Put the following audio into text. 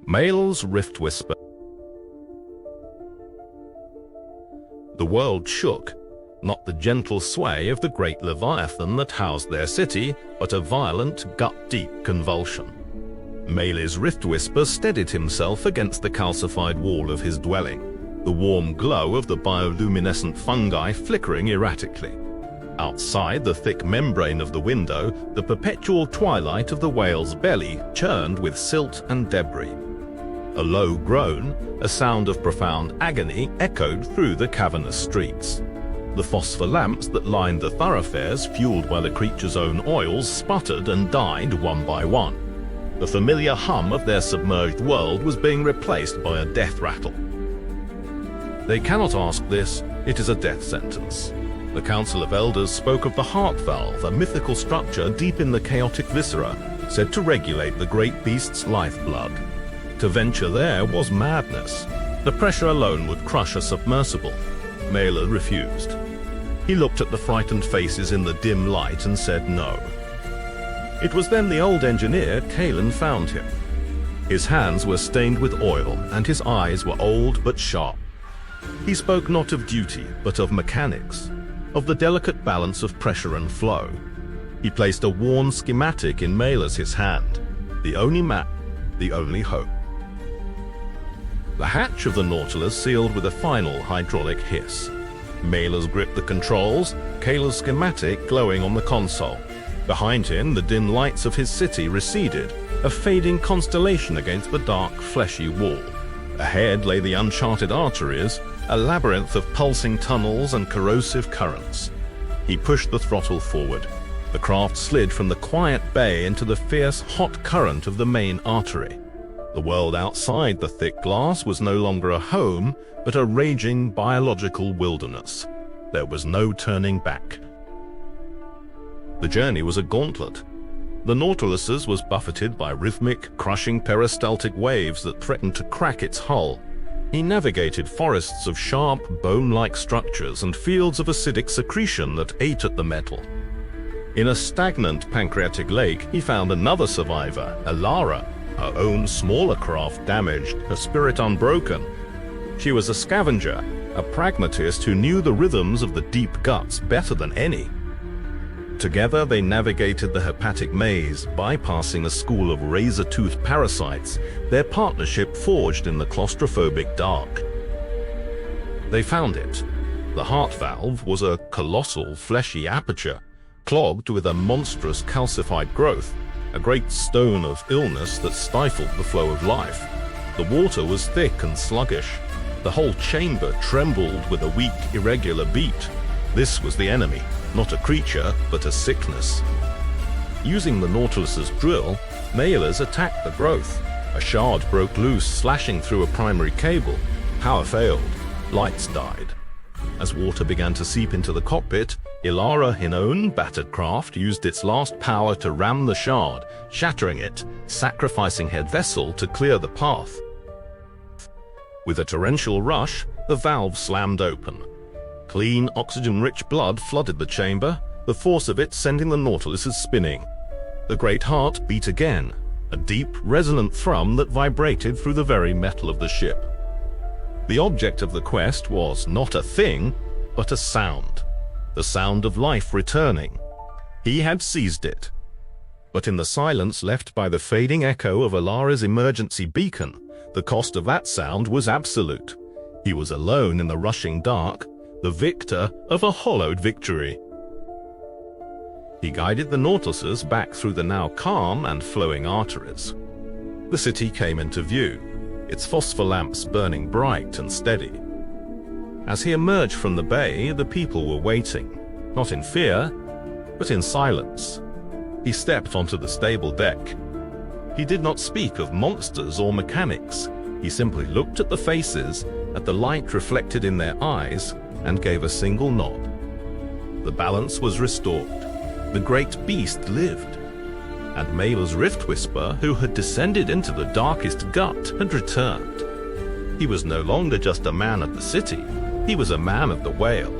Maelis Riftwhisper. The world shook, not the gentle sway of the great leviathan that housed their city, but a violent, gut-deep convulsion. Maelis Riftwhisper steadied himself against the calcified wall of his dwelling, the warm glow of the bioluminescent fungi flickering erratically. Outside the thick membrane of the window, the perpetual twilight of the whale's belly churned with silt and debris. A low groan, a sound of profound agony, echoed through the cavernous streets. The phosphor lamps that lined the thoroughfares, fueled by the creature's own oils, sputtered and died one by one. The familiar hum of their submerged world was being replaced by a death rattle. They cannot ask this, it is a death sentence. The Council of Elders spoke of the heart valve, a mythical structure deep in the chaotic viscera, said to regulate the great beast's lifeblood. To venture there was madness. The pressure alone would crush a submersible. Maelis refused. He looked at the frightened faces in the dim light and said no. It was then the old engineer, Kalen, found him. His hands were stained with oil, and his eyes were old but sharp. He spoke not of duty, but of mechanics, of the delicate balance of pressure and flow. He placed a worn schematic in Maelis' hand, the only map, the only hope. The hatch of the Nautilus sealed with a final hydraulic hiss. Maelis gripped the controls, Kale's schematic glowing on the console. Behind him, the dim lights of his city receded, a fading constellation against the dark, fleshy wall. Ahead lay the uncharted arteries, a labyrinth of pulsing tunnels and corrosive currents. He pushed the throttle forward. The craft slid from the quiet bay into the fierce, hot current of the main artery. The world outside the thick glass was no longer a home, but a raging biological wilderness. There was no turning back. The journey was a gauntlet. The Nautilus's was buffeted by rhythmic, crushing peristaltic waves that threatened to crack its hull. He navigated forests of sharp, bone-like structures and fields of acidic secretion that ate at the metal. In a stagnant pancreatic lake, he found another survivor, AIart, her own smaller craft damaged, her spirit unbroken. She was a scavenger, a pragmatist who knew the rhythms of the deep guts better than any. Together they navigated the hepatic maze, bypassing a school of razor-toothed parasites, their partnership forged in the claustrophobic dark. They found it. The heart valve was a colossal, fleshy aperture, clogged with a monstrous calcified growth, a great stone of illness that stifled the flow of life. The water was thick and sluggish. The whole chamber trembled with a weak, irregular beat. This was the enemy, not a creature, but a sickness. Using the Nautilus's drill, Maelis attacked the growth. A shard broke loose, slashing through a primary cable. Power failed. Lights died. As water began to seep into the cockpit, AIart, in own battered craft, used its last power to ram the shard, shattering it, sacrificing her vessel to clear the path. With a torrential rush, the valve slammed open. Clean, oxygen-rich blood flooded the chamber, the force of it sending the Nautilus spinning. The great heart beat again, a deep, resonant thrum that vibrated through the very metal of the ship. The object of the quest was not a thing, but a sound. The sound of life returning. He had seized it. But in the silence left by the fading echo of AIart's emergency beacon, the cost of that sound was absolute. He was alone in the rushing dark, the victor of a hollowed victory. He guided the Nautiluses back through the now calm and flowing arteries. The city came into view, its phosphor lamps burning bright and steady. As he emerged from the bay, the people were waiting, not in fear, but in silence. He stepped onto the stable deck. He did not speak of monsters or mechanics. He simply looked at the faces, at the light reflected in their eyes, and gave a single nod. The balance was restored. The great beast lived. And Maelis Riftwhisper, who had descended into the darkest gut, had returned. He was no longer just a man of the city. He was a man of the whale.